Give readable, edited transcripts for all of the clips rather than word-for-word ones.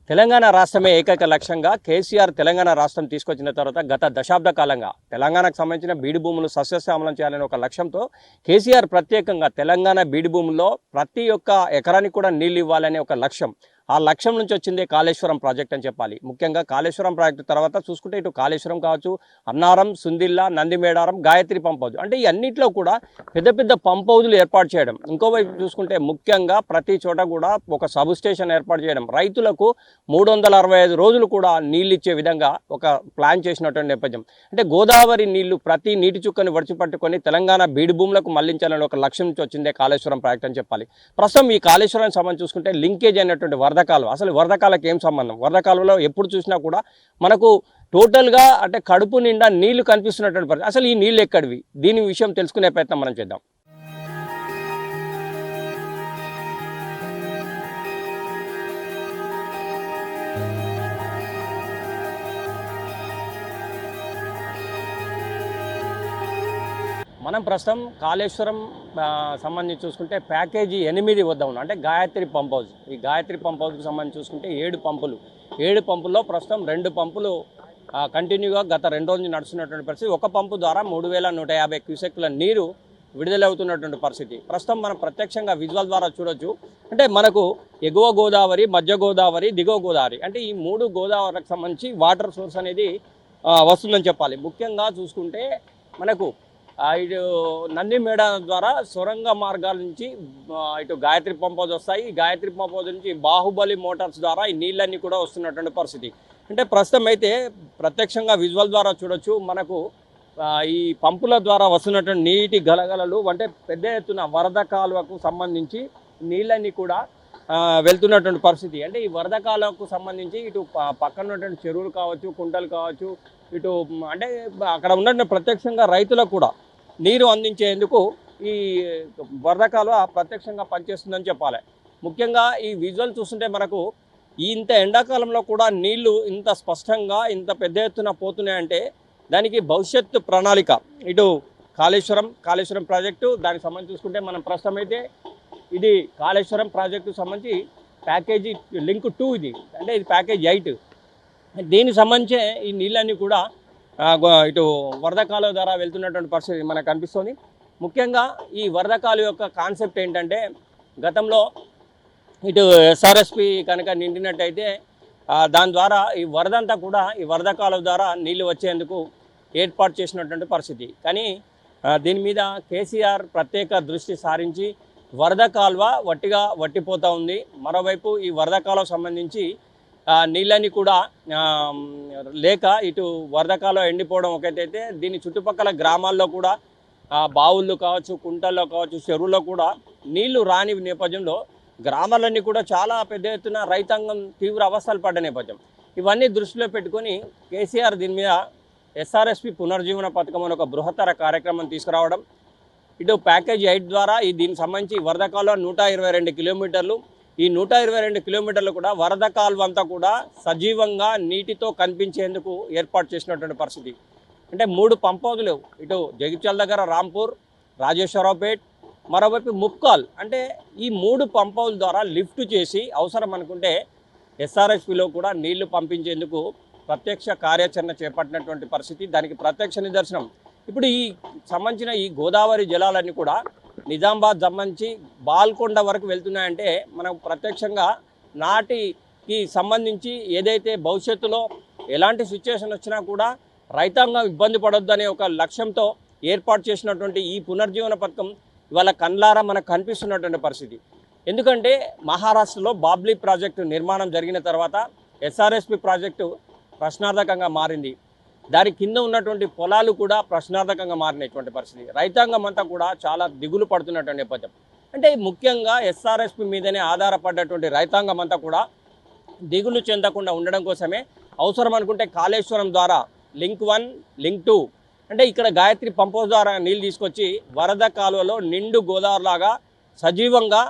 తెలంగాణ రాష్ట్రమే ఏకైక లక్ష్యంగా కేసీఆర్ తెలంగాణ రాష్ట్రం తీసుకొచ్చిన తర్వాత గత దశాబ్ద కాలంగా తెలంగాణకు సంబంధించిన బీడు భూములు సస్యశ్యామలం చేయాలనే ఒక లక్ష్యంతో కేసీఆర్ ప్రత్యేకంగా తెలంగాణ బీడు భూముల్లో ప్రతి ఒక్క ఎకరానికి కూడా నీళ్ళు ఇవ్వాలనే ఒక లక్ష్యం. ఆ లక్ష్యం నుంచి వచ్చిందే కాళేశ్వరం ప్రాజెక్ట్ అని చెప్పాలి. ముఖ్యంగా కాళేశ్వరం ప్రాజెక్టు తర్వాత చూసుకుంటే ఇటు కాళేశ్వరం కావచ్చు, అన్నారం, సుందిల్లా, నందిమేడారం, గాయత్రి పంప్ హౌజ్, అంటే ఈ అన్నింటిలో కూడా పెద్ద పెద్ద పంప్ హౌజులు ఏర్పాటు చేయడం. ఇంకోవైపు చూసుకుంటే ముఖ్యంగా ప్రతి చోట కూడా ఒక సబ్ స్టేషన్ ఏర్పాటు చేయడం, రైతులకు 365 రోజులు కూడా నీళ్ళు ఇచ్చే విధంగా ఒక ప్లాన్ చేసినటువంటి నేపథ్యం. అంటే గోదావరి నీళ్లు ప్రతి నీటి చుక్కని వడిచిపట్టుకొని తెలంగాణ బీడు భూములకు మళ్లించాలని ఒక లక్ష్యం నుంచి వచ్చిందే కాళేశ్వరం ప్రాజెక్ట్ అని చెప్పాలి. ప్రస్తుతం ఈ కాళేశ్వరానికి సంబంధించి చూసుకుంటే లింకేజ్ అయినటువంటి వరద కాలువ, అసలు వరద కాలువకి ఏం సంబంధం? వరద కాలువలో ఎప్పుడు చూసినా కూడా మనకు టోటల్గా అంటే కడుపు నిండా నీళ్లు కనిపిస్తున్నటువంటి పరిస్థితి. అసలు ఈ నీళ్ళు ఎక్కడివి? దీని విషయం తెలుసుకునే ప్రయత్నం మనం చేద్దాం. మనం ప్రస్తుతం కాళేశ్వరం సంబంధించి చూసుకుంటే ప్యాకేజీ 8 వద్ద ఉన్నాం. అంటే గాయత్రి పంప్ హౌజ్. ఈ గాయత్రి పంప్ హౌజ్కి సంబంధించి చూసుకుంటే 7 పంపులు. 7 పంపుల్లో ప్రస్తుతం 2 పంపులు కంటిన్యూగా గత 2 రోజులు నడుస్తున్నటువంటి పరిస్థితి. ఒక పంపు ద్వారా 3150 క్యూసెక్ల నీరు విడుదలవుతున్నటువంటి పరిస్థితి. ప్రస్తుతం మనం ప్రత్యక్షంగా విజువల్ ద్వారా చూడొచ్చు. అంటే మనకు ఎగువ గోదావరి, మధ్య గోదావరి, దిగువ గోదావరి, అంటే ఈ 3 గోదావరికి సంబంధించి వాటర్ సోర్స్ అనేది వస్తుందని చెప్పాలి. ముఖ్యంగా చూసుకుంటే మనకు ఇటు నందిమేడ ద్వారా సొరంగ మార్గాల నుంచి ఇటు గాయత్రి పంప్ హౌజ్ వస్తాయి. గాయత్రి పంప్ హౌజ్ నుంచి బాహుబలి మోటార్స్ ద్వారా ఈ నీళ్ళన్నీ కూడా వస్తున్నటువంటి పరిస్థితి. అంటే ప్రస్తుతం అయితే ప్రత్యక్షంగా విజువల్ ద్వారా చూడొచ్చు. మనకు ఈ పంపుల ద్వారా వస్తున్నటువంటి నీటి గలగలలు, అంటే పెద్ద ఎత్తున వరద కాలువకు సంబంధించి నీళ్ళన్నీ కూడా వెళ్తున్నటువంటి పరిస్థితి. అంటే ఈ వరద కాలువకు సంబంధించి ఇటు పక్కన ఉన్నటువంటి చెరువులు కావచ్చు, కుంటలు కావచ్చు, ఇటు అంటే అక్కడ ఉన్నటువంటి ప్రత్యక్షంగా రైతులకు కూడా నీరు అందించేందుకు ఈ వరద కాలువ ప్రత్యక్షంగా పనిచేస్తుందని చెప్పాలి. ముఖ్యంగా ఈ విజువల్ చూస్తుంటే మనకు ఇంత ఎండాకాలంలో కూడా నీళ్లు ఇంత స్పష్టంగా ఇంత పెద్ద ఎత్తున పోతున్నాయంటే దానికి భవిష్యత్తు ప్రణాళిక. ఇటు కాళేశ్వరం ప్రాజెక్టు, దానికి సంబంధించి చూసుకుంటే మనం ప్రస్తుతం అయితే ఇది కాళేశ్వరం ప్రాజెక్టుకు సంబంధించి ప్యాకేజీ లింక్ 2 ఇది. అంటే ఇది ప్యాకేజ్ 8. దీనికి సంబంధించే ఈ నీళ్ళన్నీ కూడా ఇటు వరద కాలువ ద్వారా వెళ్తున్నటువంటి పరిస్థితి మనకు కనిపిస్తుంది. ముఖ్యంగా ఈ వరద కాలువ యొక్క కాన్సెప్ట్ ఏంటంటే, గతంలో ఇటు ఎస్ఆర్ఎస్పి కనుక నిండినట్టయితే దాని ద్వారా ఈ వరద అంతా కూడా ఈ వరద కాలువ ద్వారా నీళ్లు వచ్చేందుకు ఏర్పాటు చేసినటువంటి పరిస్థితి. కానీ దీని మీద కేసీఆర్ ప్రత్యేక దృష్టి సారించి వరద కాలువ వట్టిపోతూ ఉంది. మరోవైపు ఈ వరద కాలువ సంబంధించి నీళ్ళని కూడా లేక ఇటు వరద కాలువ ఎండిపోవడం ఒకటైతే, దీని చుట్టుపక్కల గ్రామాల్లో కూడా బావుల్లో కావచ్చు, కుంటల్లో కావచ్చు, చెరువుల్లో కూడా నీళ్లు రాని నేపథ్యంలో గ్రామాలన్నీ కూడా చాలా పెద్ద ఎత్తున రైతాంగం తీవ్ర అవస్థలు పడ్డ నేపథ్యం. ఇవన్నీ దృష్టిలో పెట్టుకొని కేసీఆర్ దీని మీద ఎస్ఆర్ఎస్పి పునర్జీవన పథకం అని ఒక బృహత్తర కార్యక్రమం తీసుకురావడం. ఇటు ప్యాకేజ్ 8 ద్వారా దీనికి సంబంధించి వరద కాలువ 122 కిలోమీటర్లు. ఈ 122 కిలోమీటర్లు కూడా వరద కాలువ అంతా కూడా సజీవంగా నీటితో కనిపించేందుకు ఏర్పాటు చేసినటువంటి పరిస్థితి. అంటే 3 పంప్ హౌజులు, ఇటు జగిత్యాల దగ్గర రాంపూర్, రాజేశ్వరరావుపేట్, మరోవైపు ముక్కాల్. అంటే ఈ 3 పంప్ హౌజుల ద్వారా లిఫ్ట్ చేసి అవసరం అనుకుంటే ఎస్ఆర్ఎస్పిలో కూడా నీళ్లు పంపించేందుకు ప్రత్యక్ష కార్యాచరణ చేపట్టినటువంటి పరిస్థితి. దానికి ప్రత్యక్ష నిదర్శనం ఇప్పుడు ఈ సంబంధించిన ఈ గోదావరి జలాలన్నీ కూడా నిజామాబాద్ సంబంధించి బాల్కొండ వరకు వెళ్తున్నాయంటే మనం ప్రత్యక్షంగా నాటికి సంబంధించి ఏదైతే భవిష్యత్తులో ఎలాంటి సిచ్యువేషన్ వచ్చినా కూడా రైతాంగం ఇబ్బంది పడొద్దు అనే ఒక లక్ష్యంతో ఏర్పాటు చేసినటువంటి ఈ పునర్జీవన పథకం ఇవాళ కళ్ళారా మనకు కనిపిస్తున్నటువంటి పరిస్థితి. ఎందుకంటే మహారాష్ట్రలో బాబ్లీ ప్రాజెక్టు నిర్మాణం జరిగిన తర్వాత ఎస్ఆర్ఎస్పి ప్రాజెక్టు ప్రశ్నార్థకంగా మారింది. దాని కింద ఉన్నటువంటి పొలాలు కూడా ప్రశ్నార్థకంగా మారినటువంటి పరిస్థితి. రైతాంగం అంతా కూడా చాలా దిగులు పడుతున్నటువంటి నేపథ్యం. అంటే ముఖ్యంగా ఎస్ఆర్ఎస్పి మీదనే ఆధారపడ్డటువంటి రైతాంగం అంతా కూడా దిగులు చెందకుండా ఉండడం కోసమే అవసరం అనుకుంటే కాళేశ్వరం ద్వారా లింక్ 1, లింక్ 2, అంటే ఇక్కడ గాయత్రి పంప్ హౌజ్ ద్వారా నీళ్ళు తీసుకొచ్చి వరద కాలువలో నిండు గోదావరిలాగా సజీవంగా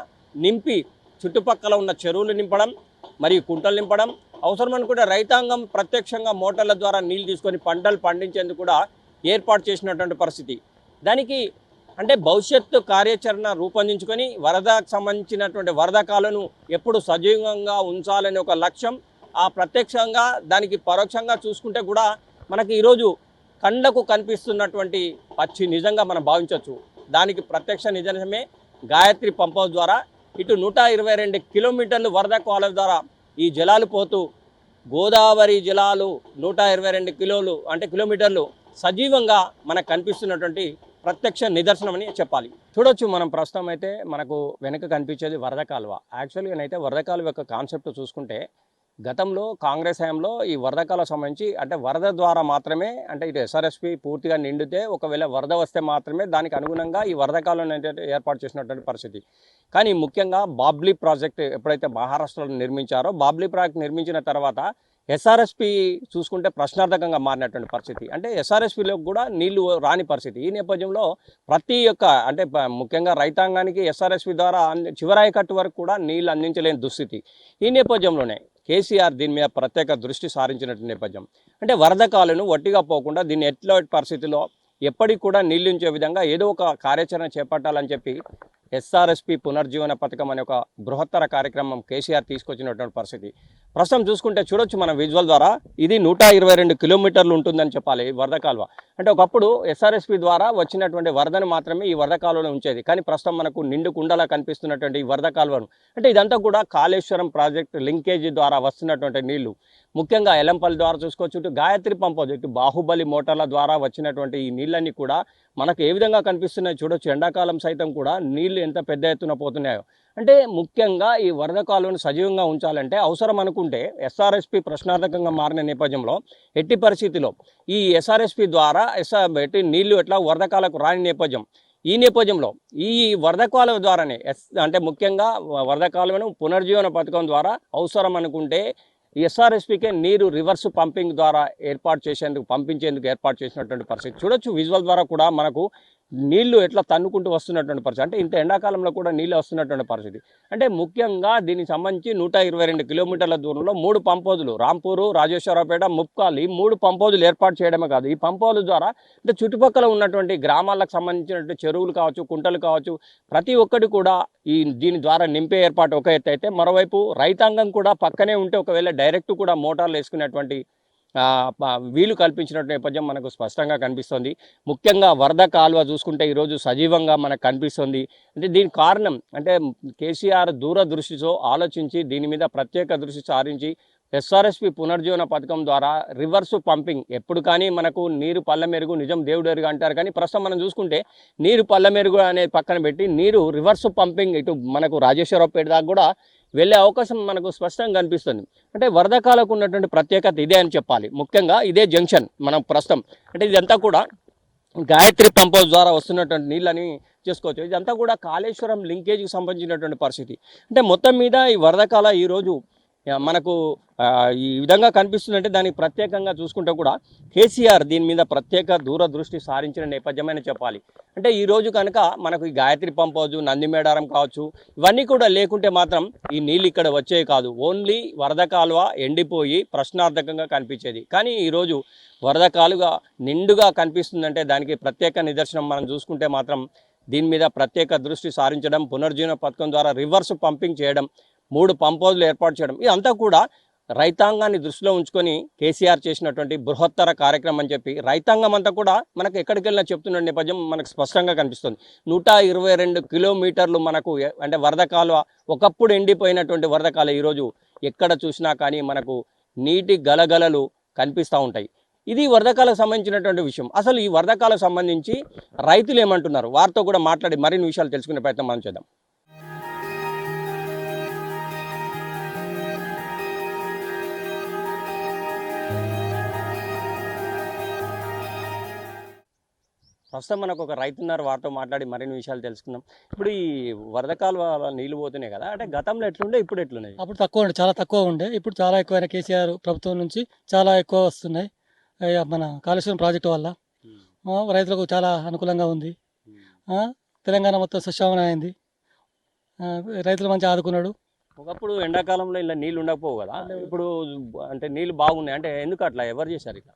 నింపి చుట్టుపక్కల ఉన్న చెరువులు నింపడం మరియు కుంటలు నింపడం, అవసరం అనుకుంటే రైతాంగం ప్రత్యక్షంగా మోటార్ల ద్వారా నీళ్లు తీసుకొని పంటలు పండించేందుకు కూడా ఏర్పాటు చేసినటువంటి పరిస్థితి. దానికి అంటే భవిష్యత్తు కార్యాచరణ రూపొందించుకొని వరదకు సంబంధించినటువంటి వరద కాలువను ఎప్పుడు సజీవంగా ఉంచాలనే ఒక లక్ష్యం, ఆ ప్రత్యక్షంగా దానికి పరోక్షంగా చూసుకుంటే కూడా మనకి ఈరోజు కండ్లకు కనిపిస్తున్నటువంటి పచ్చి నిజంగా మనం భావించవచ్చు. దానికి ప్రత్యక్ష నిజమే గాయత్రి పంప్ హౌస్ ద్వారా ఇటు 122 కిలోమీటర్లు వరద కాలువ ద్వారా ఈ జలాలు పోతూ గోదావరి జలాలు 122 కిలోమీటర్లు సజీవంగా మనకు కనిపిస్తున్నటువంటి ప్రత్యక్ష నిదర్శనం అని చెప్పాలి. చూడొచ్చు మనం ప్రస్తుతం అయితే మనకు వెనక కనిపించేది వరద కాలువ. యాక్చువల్గా అయితే వరద కాలువ యొక్క కాన్సెప్ట్ చూసుకుంటే గతంలో కాంగ్రెస్ హయాంలో ఈ వరద కాలువ సంబంధించి అంటే వరద ద్వారా మాత్రమే అంటే ఇటు ఎస్ఆర్ఎస్పి పూర్తిగా నిండితే ఒకవేళ వరద వస్తే మాత్రమే దానికి అనుగుణంగా ఈ వరద కాలువను ఏర్పాటు చేసినటువంటి పరిస్థితి. కానీ ముఖ్యంగా బాబ్లీ ప్రాజెక్ట్ ఎప్పుడైతే మహారాష్ట్రలో నిర్మించారో బాబ్లీ ప్రాజెక్ట్ నిర్మించిన తర్వాత ఎస్ఆర్ఎస్పి చూసుకుంటే ప్రశ్నార్థకంగా మారినటువంటి పరిస్థితి. అంటే ఎస్ఆర్ఎస్పిలో కూడా నీళ్లు రాని పరిస్థితి. ఈ నేపథ్యంలో ప్రతి ఒక్క అంటే ముఖ్యంగా రైతాంగానికి ఎస్ఆర్ఎస్పి ద్వారా చివరాయకట్టు వరకు కూడా నీళ్లు అందించలేని దుస్థితి. ఈ నేపథ్యంలోనే కేసీఆర్ దీని మీద ప్రత్యేక దృష్టి సారించినటువంటి నేపథ్యం. అంటే వరద కాలువను వట్టిగా పోకుండా దీన్ని ఎట్లాంటి పరిస్థితిలో ఎప్పటికి కూడా నీళ్లుంచే విధంగా ఏదో ఒక కార్యాచరణ చేపట్టాలని చెప్పి ఎస్ఆర్ఎస్పి పునర్జీవన పథకం అనే ఒక బృహత్తర కార్యక్రమం కేసీఆర్ తీసుకొచ్చినటువంటి పరిస్థితి. ప్రస్తుతం చూసుకుంటే చూడొచ్చు మన విజువల్ ద్వారా ఇది 122 కిలోమీటర్లు ఉంటుందని చెప్పాలి ఈ వరద కాలువ. అంటే ఒకప్పుడు ఎస్ఆర్ఎస్పి ద్వారా వచ్చినటువంటి వరదను మాత్రమే ఈ వరద కాలువలో ఉంచేది. కానీ ప్రస్తుతం మనకు నిండు కుండలా కనిపిస్తున్నటువంటి ఈ వరద కాలువను అంటే ఇదంతా కూడా కాళేశ్వరం ప్రాజెక్టు లింకేజీ ద్వారా వస్తున్నటువంటి నీళ్లు. ముఖ్యంగా ఎలంపల్లి ద్వారా చూసుకోవచ్చు, ఇటు గాయత్రి పంప్ ప్రాజెక్టు బాహుబలి మోటార్ల ద్వారా వచ్చినటువంటి ఈ నీళ్ళన్నీ కూడా మనకు ఏ విధంగా కనిపిస్తున్నాయో చూడొచ్చు. ఎండాకాలం సైతం కూడా నీళ్లు ఎంత పెద్ద ఎత్తున పోతున్నాయో. అంటే ముఖ్యంగా ఈ వరద కాలువను సజీవంగా ఉంచాలంటే అవసరం అనుకుంటే ఎస్ఆర్ఎస్పి ప్రశ్నార్థకంగా మారిన నేపథ్యంలో ఎట్టి పరిస్థితిలో ఈ ఎస్ఆర్ఎస్పి ద్వారా నీళ్లు ఎట్లా వరద కాలకు రాని నేపథ్యం. ఈ నేపథ్యంలో ఈ వరద కాలువ ద్వారానే అంటే ముఖ్యంగా వరద కాలువను పునర్జీవన పథకం ద్వారా అవసరం అనుకుంటే ఎస్ఆర్ఎస్పికే నీరు రివర్స్ పంపింగ్ ద్వారా పంపించేందుకు ఏర్పాటు చేసినటువంటి పరిస్థితి. చూడొచ్చు విజువల్ ద్వారా కూడా మనకు నీళ్లు ఎట్లా తన్నుకుంటూ వస్తున్నటువంటి పరిస్థితి. అంటే ఇంత ఎండాకాలంలో కూడా నీళ్ళు వస్తున్నటువంటి పరిస్థితి. అంటే ముఖ్యంగా దీనికి సంబంధించి 122 కిలోమీటర్ల దూరంలో 3 పంప్ హౌజులు రాంపూరు, రాజేశ్వరపేట, ముప్కాల్ ఈ 3 పంప్ హౌజులు ఏర్పాటు చేయడమే కాదు, ఈ పంప్ హౌజుల ద్వారా అంటే చుట్టుపక్కల ఉన్నటువంటి గ్రామాలకు సంబంధించినటువంటి చెరువులు కావచ్చు, కుంటలు కావచ్చు, ప్రతి ఒక్కటి కూడా దీని ద్వారా నింపే ఏర్పాటు ఒక ఎత్తు అయితే, మరోవైపు రైతాంగం కూడా పక్కనే ఉంటే ఒకవేళ డైరెక్ట్ కూడా మోటార్లు వేసుకునేటువంటి వీలు కల్పించినట్టు నేపథ్యం మనకు స్పష్టంగా కనిపిస్తుంది. ముఖ్యంగా వరద కాలువ చూసుకుంటే ఈరోజు సజీవంగా మనకు కనిపిస్తుంది. అంటే దీనికి కారణం అంటే కేసీఆర్ దూరదృష్టితో ఆలోచించి దీని మీద ప్రత్యేక దృష్టి సారించి ఎస్ఆర్ఎస్పి పునర్జీవన పథకం ద్వారా రివర్స్ పంపింగ్ ఎప్పుడు కానీ మనకు నీరు పళ్ళ మెరుగు నిజం దేవుడెరుగు అంటారు. కానీ ప్రస్తుతం మనం చూసుకుంటే నీరు పళ్ళ మెరుగు అనేది పక్కన పెట్టి నీరు రివర్స్ పంపింగ్ ఇటు మనకు రాజేశ్వరపేట దాకా కూడా వెళ్ళే అవకాశం మనకు స్పష్టంగా కనిపిస్తుంది. అంటే వరద కాలకు ఉన్నటువంటి ప్రత్యేకత ఇదే అని చెప్పాలి. ముఖ్యంగా ఇదే జంక్షన్ మనం ప్రస్తుతం అంటే ఇదంతా కూడా గాయత్రి పంప్ హౌస్ ద్వారా వస్తున్నటువంటి నీళ్ళని చేసుకోవచ్చు. ఇదంతా కూడా కాళేశ్వరం లింకేజ్కి సంబంధించినటువంటి పరిస్థితి. అంటే మొత్తం మీద ఈ వరద కాల ఈరోజు మనకు ఈ విధంగా కనిపిస్తుందంటే దానికి ప్రత్యేకంగా చూసుకుంటే కూడా కేసీఆర్ దీని మీద ప్రత్యేక దూరదృష్టి సారించిన నేపథ్యమని చెప్పాలి. అంటే ఈరోజు కనుక మనకు ఈ గాయత్రి పంప్ హౌస్, నందిమేడారం కావచ్చు, ఇవన్నీ కూడా లేకుంటే మాత్రం ఈ నీళ్ళు ఇక్కడ వచ్చేవి కాదు. ఓన్లీ వరద కాలువ ఎండిపోయి ప్రశ్నార్థకంగా కనిపించేది. కానీ ఈరోజు వరద కాలువ నిండుగా కనిపిస్తుందంటే దానికి ప్రత్యేక నిదర్శనం మనం చూసుకుంటే మాత్రం దీని మీద ప్రత్యేక దృష్టి సారించడం, పునర్జీవన పథకం ద్వారా రివర్స్ పంపింగ్ చేయడం, 3 పంప్ హౌజులు ఏర్పాటు చేయడం, ఇదంతా కూడా రైతాంగాన్ని దృష్టిలో ఉంచుకొని కేసీఆర్ చేసినటువంటి బృహత్తర కార్యక్రమం అని చెప్పి రైతాంగం అంతా కూడా మనకు ఎక్కడికి వెళ్ళినా చెప్తున్న నేపథ్యం మనకు స్పష్టంగా కనిపిస్తుంది. 122 కిలోమీటర్లు మనకు అంటే వరద కాలువ ఒకప్పుడు ఎండిపోయినటువంటి వరద కాలువ ఈరోజు ఎక్కడ చూసినా కానీ మనకు నీటి గలగలలు కనిపిస్తూ ఉంటాయి. ఇది వరదకాలకు సంబంధించినటువంటి విషయం. అసలు ఈ వరదకాలకు సంబంధించి రైతులు ఏమంటున్నారు, వారితో కూడా మాట్లాడి మరిన్ని విషయాలు తెలుసుకునే ప్రయత్నం మనం చేద్దాం. ప్రస్తుతం మనకు ఒక రైతున్నారు, వారితో మాట్లాడి మరిన్ని విషయాలు తెలుసుకుందాం. ఇప్పుడు ఈ వరద కాలువ నీళ్లు పోతున్నాయి కదా, అంటే గతంలో ఎట్లుండే ఇప్పుడు ఎట్లున్నాయి? అప్పుడు తక్కువ ఉండే, చాలా తక్కువ ఉండే. ఇప్పుడు చాలా ఎక్కువైన కేసీఆర్ ప్రభుత్వం నుంచి చాలా ఎక్కువ వస్తున్నాయి. మన కాళేశ్వరం ప్రాజెక్టు వల్ల రైతులకు చాలా అనుకూలంగా ఉంది. తెలంగాణ మొత్తం సస్యమనం అయింది. రైతులు మంచిగా ఆదుకున్నాడు. ఒకప్పుడు ఎండాకాలంలో ఇలా నీళ్ళు ఉండకపోవు కదా, ఇప్పుడు అంటే నీళ్ళు బాగున్నాయి. అంటే ఎందుకు అట్లా, ఎవరు చేశారు ఇట్లా?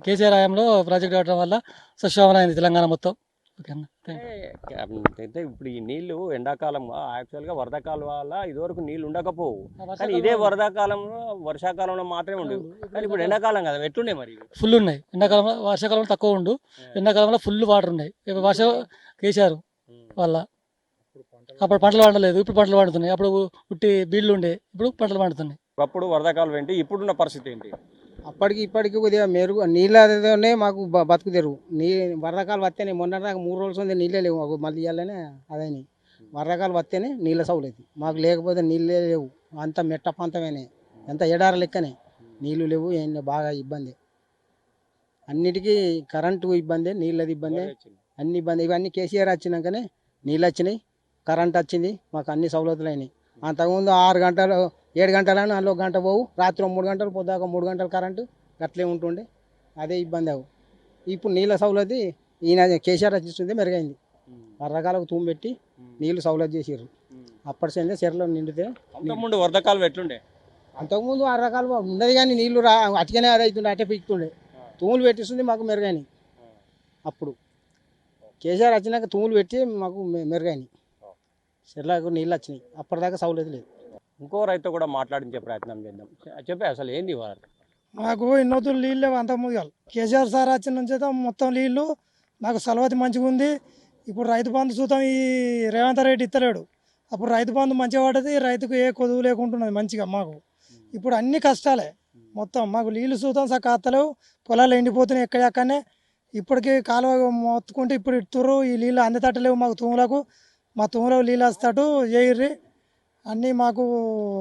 కేసీఆర్ హయాంలో ప్రాజెక్ట్ కావడం వల్ల సస్యమనం అయింది తెలంగాణ మొత్తం. ఓకే అన్న థ్యాంక్ అయితే ఇప్పుడు ఈ నీళ్లు ఎండాకాలం యాక్చువల్గా వరద కాలువల ఇదివరకు నీళ్లు ఉండకపోవు యూ. కానీ ఇదే వరదాకాలంలో వర్షాకాలంలో మాత్రమే ఉండేవి కానీ ఇప్పుడు ఎండాకాలం కదా ఎట్లుండే మరి ఇవి? ఫుల్ ఉన్నాయి. ఎండాకాలంలో వర్షాకాలంలో తక్కువ ఉండు, ఎండాకాలంలో ఫుల్ వాటర్ ఉన్నాయి. ఇప్పుడు కేసీఆర్ వల్ల అప్పుడు పంటలు పండలేదు, ఇప్పుడు పంటలు పండుతున్నాయి. అప్పుడు ఉట్టి బీళ్ళు ఉండే, ఇప్పుడు పంటలు పండుతున్నాయి. ఒకప్పుడు వరదకాలం ఏంటి ఇప్పుడున్న పరిస్థితి ఏంటి? అప్పటికి ఇప్పటికి కొద్దిగా మెరుగు నీళ్ళనే మాకు బతుకు తెరువు వరదకాలు వస్తేనే మొన్నటిదాకా 3 రోజులు ఉంది నీళ్ళే లేవు మాకు. మళ్ళీ ఇవ్వాలనే అదని వరదకాలు వస్తేనే నీళ్ళ సౌలైతే మాకు, లేకపోతే నీళ్ళే లేవు. అంత మెట్ట పంతమేనే, ఎంత ఎడార లెక్కనే, నీళ్ళు లేవు. ఏం బాగా ఇబ్బంది, అన్నిటికీ కరెంటు ఇబ్బంది, నీళ్ళది ఇబ్బంది, అన్ని ఇబ్బంది. ఇవన్నీ కేసీఆర్ వచ్చినాకనే నీళ్ళు వచ్చినాయి, కరెంట్ వచ్చింది, మాకు అన్ని సౌలతులు అయినాయి. అంతకుముందు 6 గంటలు 7 గంటలని అందులో 1 గంట పోవు, రాత్రి 3 గంటలు, పొద్దాక 3 గంటలు కరెంటు గట్లే ఉంటుండే. అదే ఇబ్బంది అవు. ఇప్పుడు నీళ్ళ సౌలతి ఈయన కేసీఆర్ వచ్చిస్తుంది మెరుగైంది. వరదకాలకు తూము పెట్టి నీళ్ళు సౌలత్ చేసారు. అప్పటి సందే చెరలో నిండితే. అంతకుముందు వరదకాలం ఎట్లుండే? అంతకుముందు 6 రకాలు ఉన్నది కానీ నీళ్ళు అటుకనే అది అవుతుండే, అట్టే పీకుతుండే. తూములు పెట్టిస్తుంది మాకు మెరుగైనాయి. అప్పుడు కేసీఆర్ వచ్చినాక తూములు పెట్టి మాకు మెరుగైనాయి, చెర్లకు నీళ్ళు వచ్చినాయి. అప్పటిదాకా సౌలతి లేదు. ఇంకో రైతు కూడా మాట్లాడించే ప్రయత్నం చేద్దాం. చెప్పే అసలు ఏంది వారు? మాకు ఇన్నోతులు నీళ్ళు లేవు అంత ముదిగాలు. కేసీఆర్ సార్ వచ్చిన నుంచి అయితే మొత్తం నీళ్ళు నాకు సలవతి మంచిగా ఉంది. ఇప్పుడు రైతు బంధు చూద్దాం, ఈ రేవంత్ రెడ్డి ఇస్తలేడు. అప్పుడు రైతు బంధు మంచిగా పడ్డది, రైతుకు ఏ కొదువు లేకుంటున్నది మంచిగా. మాకు ఇప్పుడు అన్ని కష్టాలే మొత్తం. మాకు నీళ్ళు చూద్దాం సక్క అత్తలేవు, పొలాలు ఎండిపోతున్నాయి ఎక్కడెక్కడనే. ఇప్పటికీ కాలువ మొత్తుకుంటే ఇప్పుడు ఇట్టుర్రు, ఈ నీళ్ళు అందతట్టలేవు మాకు తూములకు. మా తూములకు నీళ్ళు వస్తట్టు చేయర్రి, అన్నీ మాకు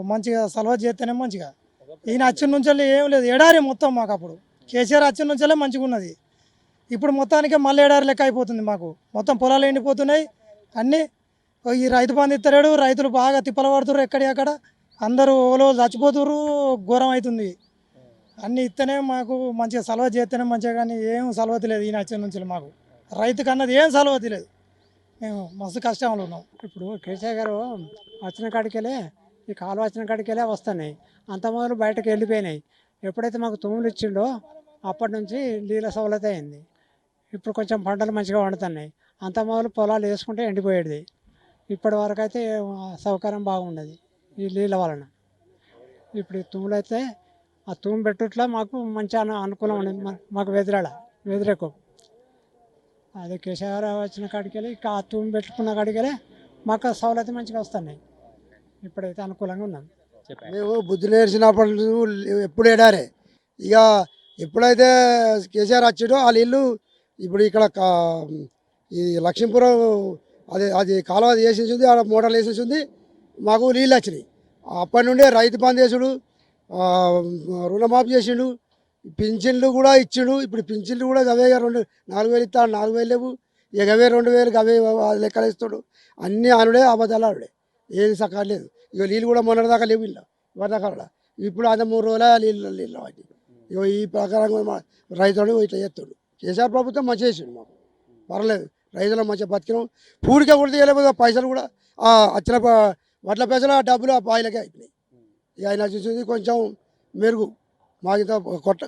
మంచిగా సలవా చేస్తేనే మంచిగా. ఈయన వచ్చిన నుంచి ఏం లేదు, ఎడారి మొత్తం మాకు. అప్పుడు కేసీఆర్ వచ్చిన నుంచే మంచిగా ఉన్నది, ఇప్పుడు మొత్తానికి మళ్ళీ ఎడారి లెక్క అయిపోతుంది మాకు. మొత్తం పొలాలు ఎండిపోతున్నాయి అన్నీ. ఈ రైతు బంధు ఇస్తలేడు, రైతులు బాగా తిప్పలు పడుతుర్రు ఎక్కడెక్కడ, అందరూ ఓలో చచ్చిపోతుర్రు, ఘోరం అవుతుంది. అన్నీ ఇస్తేనే మాకు మంచిగా సలవా చేస్తేనే మంచిగా, కానీ ఏం సలవతి లేదు ఈయన వచ్చిన నుంచి మాకు. రైతుకు అన్నది ఏం సలవతి లేదు, మేము మస్తు కష్టంలో ఉన్నాం. ఇప్పుడు కేసీఆర్ గారు వచ్చిన కాడికెళ్ళే, ఈ కాలువ వచ్చిన కాడికెళ్ళే వస్తున్నాయి. అంత మొదలు బయటకు వెళ్ళిపోయినాయి. ఎప్పుడైతే మాకు తూములు ఇచ్చిండో అప్పటి నుంచి నీళ్ళ సౌలత అయింది. ఇప్పుడు కొంచెం పంటలు మంచిగా పండుతున్నాయి. అంత మొదలు పొలాలు వేసుకుంటే ఎండిపోయేది. ఇప్పటి వరకు అయితే సౌకర్యం బాగున్నది ఈ నీళ్ళ వలన. ఇప్పుడు ఈ తూములు అయితే ఆ తూము పెట్టుట్లా మాకు మంచి అనుకూలం ఉండేది. మాకు వ్యతిరేకం అదే కేసీఆర్ వచ్చిన కాడికెళ్ళి ఆ తూము పెట్టుకున్న కాడికెళ్ళి మాకు సౌలతి మంచిగా వస్తున్నాయి. ఇప్పుడైతే అనుకూలంగా ఉన్నాం. మేము బుద్ధి నేర్చినప్పటి ఎప్పుడు ఎడారే. ఇక ఎప్పుడైతే కేసీఆర్ వచ్చాడో ఆ నీళ్ళు ఇప్పుడు ఇక్కడ ఈ లక్ష్మీపురం అది కాలువ వేసేసింది, ఆడ మోటార్లు వేసేసింది, మాకు నీళ్ళు వచ్చినాయి. అప్పటి నుండే రైతు బంధు చేసుడు, రుణమాఫీ చేసిండు, పింఛన్లు కూడా ఇచ్చిండు. ఇప్పుడు పింఛన్లు కూడా గవే 4,000 ఇస్తాడు, 4,000 లేవు. ఇక గవే 2,000 గవే లెక్కలు ఇస్తాడు. అన్నీ ఆనుడే అబద్ధాలు ఆనుడే, ఏది సకాలం లేదు. ఇక నీళ్ళు కూడా మొన్నటిదాకా లేవు ఇలా వరదకాలంలో. ఇప్పుడు అంత 3 రోజుల నీళ్ళు వాటి. ఇక ఈ ప్రకారంగా రైతులు ఇట్లా చేస్తాడు. కేసీఆర్ ప్రభుత్వం మంచిగా చేసిండు, మాకు పర్లేదు. రైతులు మంచిగా బతికినాం. పూడిక కూడా తీయలేకపోతే పైసలు కూడా వచ్చిన వడ్ల పైసలు ఆ డబ్బులు ఆ బాయిలకే అయిపోయినాయి. ఇక ఆయన చూసింది కొంచెం మెరుగు, మాకింత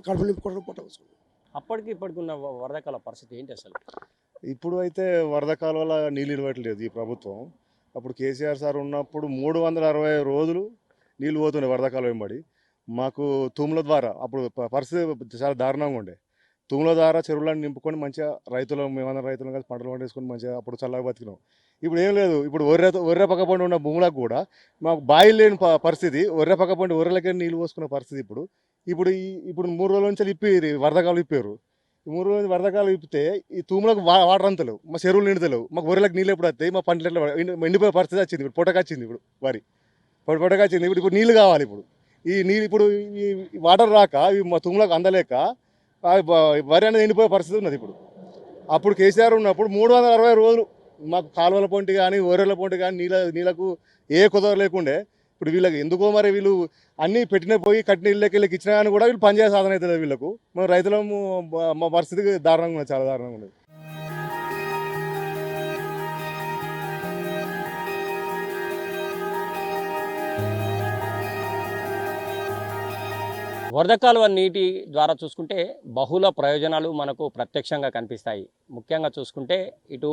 కడుపు నింపుకోవడం పుట్టవచ్చుకున్నాం. అప్పటికి ఇప్పటికి ఉన్న వరదకాల పరిస్థితి ఏంటి అసలు? ఇప్పుడు అయితే వరద కాలువల నీళ్ళు ఇవ్వట్లేదు ఈ ప్రభుత్వం. అప్పుడు కేసీఆర్ సార్ ఉన్నప్పుడు 360 రోజులు నీళ్ళు పోతున్నాయి వరద కాలువ వెంబడి. మాకు తూముల ద్వారా అప్పుడు పరిస్థితి చాలా దారుణంగా ఉండే. తూముల ద్వారా చెరువులను నింపుకొని మంచిగా మేమందరం రైతులను కలిసి పంటలు పండించుకొని మంచిగా అప్పుడు చల్లగా బతికినాం. ఇప్పుడు ఏం లేదు. ఇప్పుడు ఒర్రె పక్క పండి ఉన్న భూములకు కూడా మాకు బాయిలు లేని పరిస్థితి, ఒర్రె పక్క పండి ఒర్రెలకే నీళ్ళు పోసుకున్న పరిస్థితి. ఇప్పుడు 3 రోజుల నుంచి వరదకాలు ఇప్పారు. ఈ 3 రోజులు వరదకాలు ఇప్పితే ఈ తూములకు వాటర్ అంతలేవు, మా చెరువులు నిండుతలేవు, మాకు ఒర్రెలకు నీళ్ళు ఎప్పుడు వస్తాయి, మా పంటలు ఎట్లా ఎండిపోయే పరిస్థితి వచ్చింది. ఇప్పుడు పొట్టకొచ్చింది, ఇప్పుడు వరి పొట్టకొచ్చింది. ఇప్పుడు నీళ్ళు కావాలి. ఈ నీళ్ళు ఇప్పుడు ఈ వాటర్ రాక మా తూములకు అందలేక వరి అనేది ఎండిపోయే పరిస్థితి ఉన్నది. అప్పుడు కేసీఆర్ ఉన్నప్పుడు 360 రోజులు మాకు కాలువల పొంటి కానీ ఒర్రెల పొంటి కానీ నీళ్ళకు ఏ కుదర లేకుండే. ఇప్పుడు వీళ్ళకి ఎందుకో మరి వీళ్ళు అన్నీ పెట్టిన పోయి కట్టిన ఇళ్ళకి ఇచ్చినా కానీ కూడా వీళ్ళు పనిచేసే సాధన అవుతుంది వీళ్ళకు. మన రైతులము మా పరిస్థితి దారుణంగా ఉన్నది, చాలా దారుణంగా ఉన్నది. వరద కాలువ నీటి ద్వారా చూసుకుంటే బహుళ ప్రయోజనాలు మనకు ప్రత్యక్షంగా కనిపిస్తాయి. ముఖ్యంగా చూసుకుంటే ఇటు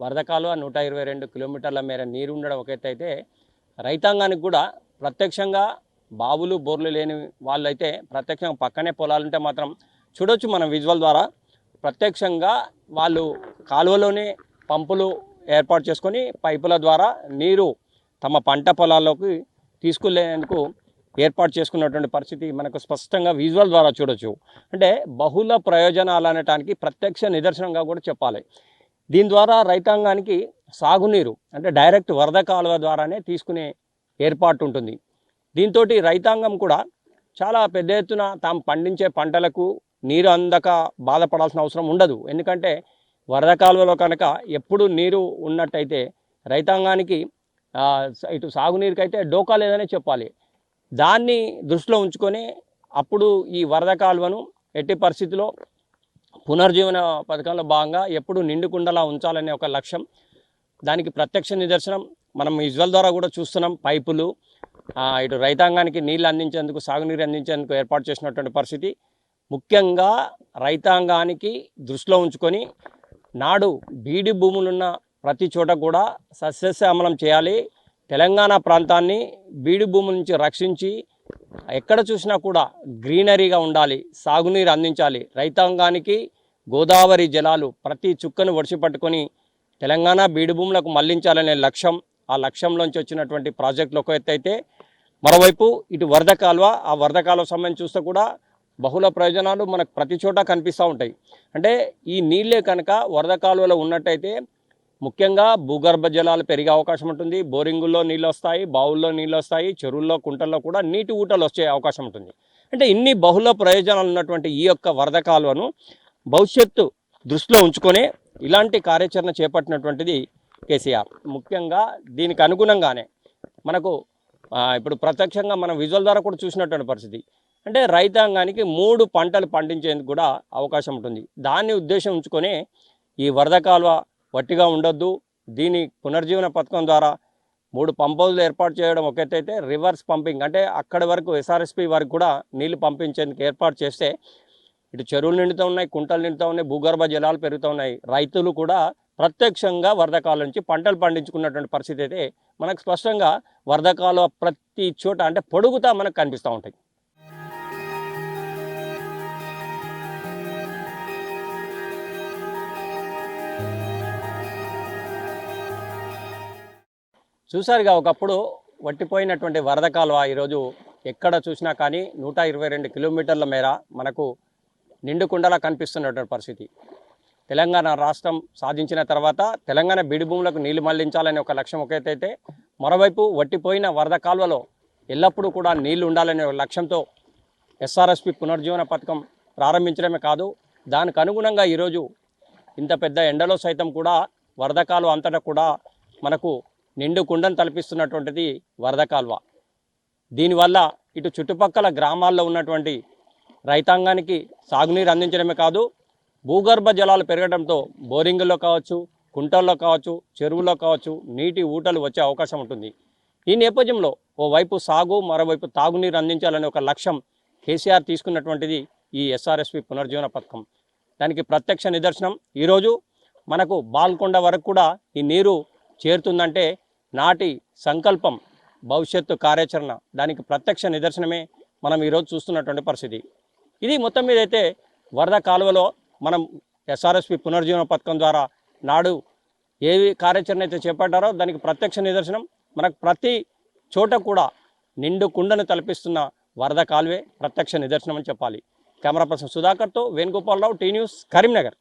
వరద కాలువ 122 కిలోమీటర్ల మేర నీరు ఉండడం ఒక ఎత్తు అయితే, రైతాంగానికి కూడా ప్రత్యక్షంగా బావులు బోర్లు లేని వాళ్ళైతే ప్రత్యక్షంగా పక్కనే పొలాలుంటే మాత్రం చూడొచ్చు మనం విజువల్ ద్వారా. ప్రత్యక్షంగా వాళ్ళు కాలువలోనే పంపులు ఏర్పాటు చేసుకొని పైపుల ద్వారా నీరు తమ పంట పొలాల్లోకి తీసుకెళ్లేందుకు ఏర్పాటు చేసుకున్నటువంటి పరిస్థితి మనకు స్పష్టంగా విజువల్ ద్వారా చూడొచ్చు. అంటే బహుళ ప్రయోజనాలు అనటానికి ప్రత్యక్ష నిదర్శనంగా కూడా చెప్పాలి. దీని ద్వారా రైతాంగానికి సాగునీరు అంటే డైరెక్ట్ వరద కాలువ ద్వారానే తీసుకునే ఏర్పాటు ఉంటుంది. దీంతో రైతాంగం కూడా చాలా పెద్ద ఎత్తున తాము పండించే పంటలకు నీరు అందక బాధపడాల్సిన అవసరం ఉండదు. ఎందుకంటే వరద కాలువలో కనుక ఎప్పుడు నీరు ఉన్నట్టయితే రైతాంగానికి ఇటు సాగునీరుకైతే డోకా లేదనే చెప్పాలి. దాన్ని దృష్టిలో ఉంచుకొని అప్పుడు ఈ వరద కాలువను ఎట్టి పరిస్థితిలో పునర్జీవన పథకంలో భాగంగా ఎప్పుడు నిండుకుండలా ఉంచాలనే ఒక లక్ష్యం, దానికి ప్రత్యక్ష నిదర్శనం మనం విజువల్ ద్వారా కూడా చూస్తున్నాం. పైపులు ఇటు రైతాంగానికి నీళ్ళు అందించేందుకు, సాగునీరు అందించేందుకు ఏర్పాటు చేసినటువంటి పరిస్థితి. ముఖ్యంగా రైతాంగానికి దృష్టిలో ఉంచుకొని నాడు బీడి భూములున్న ప్రతి చోట కూడా సస్యశ్యామలం చేయాలి. తెలంగాణ ప్రాంతాన్ని బీడి భూముల నుంచి రక్షించి ఎక్కడ చూసినా కూడా గ్రీనరీగా ఉండాలి, సాగునీరు అందించాలి. రైతాంగానికి గోదావరి జలాలు ప్రతి చుక్కను ఒడిసిపట్టుకొని తెలంగాణ బీడి భూములకు మళ్లించాలనే లక్ష్యం. ఆ లక్ష్యంలోంచి వచ్చినటువంటి ప్రాజెక్టులు ఒక ఎత్తు అయితే, మరోవైపు ఇటు వరద కాలువ, ఆ వరద కాలువ సంబంధించి చూస్తే కూడా బహుళ ప్రయోజనాలు మనకు ప్రతి చోట కనిపిస్తూ ఉంటాయి. అంటే ఈ నీళ్ళే కనుక వరద కాలువలో ఉన్నట్టయితే ముఖ్యంగా భూగర్భ జలాలు పెరిగే అవకాశం ఉంటుంది. బోరింగుల్లో నీళ్ళు వస్తాయి, బావుల్లో నీళ్ళు వస్తాయి, చెరువుల్లో కుంటల్లో కూడా నీటి ఊటలు వచ్చే అవకాశం ఉంటుంది. అంటే ఇన్ని బహుళ ప్రయోజనాలు ఉన్నటువంటి ఈ యొక్క వరద కాలువను భవిష్యత్తు దృష్టిలో ఉంచుకొని ఇలాంటి కార్యాచరణ చేపట్టినటువంటిది కేసీఆర్. ముఖ్యంగా దీనికి అనుగుణంగానే మనకు ఇప్పుడు ప్రత్యక్షంగా మనం విజువల్ ద్వారా కూడా చూసినటువంటి పరిస్థితి. అంటే రైతాంగానికి 3 పంటలు పండించేందుకు కూడా అవకాశం ఉంటుంది. దాన్ని ఉద్దేశం ఉంచుకొని ఈ వరద కాలువ వట్టిగా ఉండొద్దు, దీని పునర్జీవన పథకం ద్వారా 3 పంప్ హౌస్లు ఏర్పాటు చేయడం ఒక ఎత్తు అయితే, రివర్స్ పంపింగ్ అంటే అక్కడి వరకు ఎస్ఆర్ఎస్పి వరకు కూడా నీళ్లు పంపించేందుకు ఏర్పాటు చేస్తే ఇటు చెరువులు నిండుతూ ఉన్నాయి, కుంటలు నిండుతూ ఉన్నాయి, భూగర్భ జలాలు పెరుగుతూ ఉన్నాయి. రైతులు కూడా ప్రత్యక్షంగా వరద కాలువ నుంచి పంటలు పండించుకున్నటువంటి పరిస్థితి అయితే మనకు స్పష్టంగా వరద కాలువ ప్రతి చోట అంటే పొడుగుతా మనకు కనిపిస్తూ ఉంటాయి. చూసారుగా ఒకప్పుడు వట్టిపోయినటువంటి వరద కాలువ ఈరోజు ఎక్కడ చూసినా కానీ 122 కిలోమీటర్ల మేర మనకు నిండుకుండలా కనిపిస్తున్నటువంటి పరిస్థితి. తెలంగాణ రాష్ట్రం సాధించిన తర్వాత తెలంగాణ బీడి భూములకు నీళ్లు మళ్లించాలనే ఒక లక్ష్యం ఒక ఎత్తు అయితే, మరోవైపు వట్టిపోయిన వరద కాలువలో ఎల్లప్పుడూ కూడా నీళ్లు ఉండాలనే లక్ష్యంతో ఎస్ఆర్ఎస్పి పునర్జీవన పథకం ప్రారంభించడమే కాదు, దానికి అనుగుణంగా ఈరోజు ఇంత పెద్ద ఎండలో సైతం కూడా వరద కాలువ అంతటా కూడా మనకు నిండు కుండను తలపిస్తున్నటువంటిది వరద కాలువ. దీనివల్ల ఇటు చుట్టుపక్కల గ్రామాల్లో ఉన్నటువంటి రైతాంగానికి సాగునీరు అందించడమే కాదు, భూగర్భ జలాలు పెరగడంతో బోరింగుల్లో కావచ్చు, కుంటల్లో కావచ్చు, చెరువుల్లో కావచ్చు నీటి ఊటలు వచ్చే అవకాశం ఉంటుంది. ఈ నేపథ్యంలో ఓవైపు సాగు, మరోవైపు తాగునీరు అందించాలనే ఒక లక్ష్యం కేసీఆర్ తీసుకున్నటువంటిది ఈ ఎస్ఆర్ఎస్పి పునర్జీవన పథకం. దానికి ప్రత్యక్ష నిదర్శనం ఈరోజు మనకు బాల్కొండ వరకు కూడా ఈ నీరు చేరుతుందంటే నాటి సంకల్పం, భవిష్యత్తు కార్యాచరణ, దానికి ప్రత్యక్ష నిదర్శనమే మనం ఈరోజు చూస్తున్నటువంటి పరిస్థితి. ఇది మొత్తం మీద అయితే వరద కాలువలో మనం ఎస్ఆర్ఎస్పి పునర్జీవన పథకం ద్వారా నాడు ఏ కార్యాచరణ అయితే చేపట్టారో దానికి ప్రత్యక్ష నిదర్శనం. మనకు ప్రతి చోట కూడా నిండు కుండను తలపిస్తున్న వరద కాలువే ప్రత్యక్ష నిదర్శనం అని చెప్పాలి. కెమెరా పర్సన్ సుధాకర్తో వేణుగోపాలరావు, టీ న్యూస్, కరీంనగర్.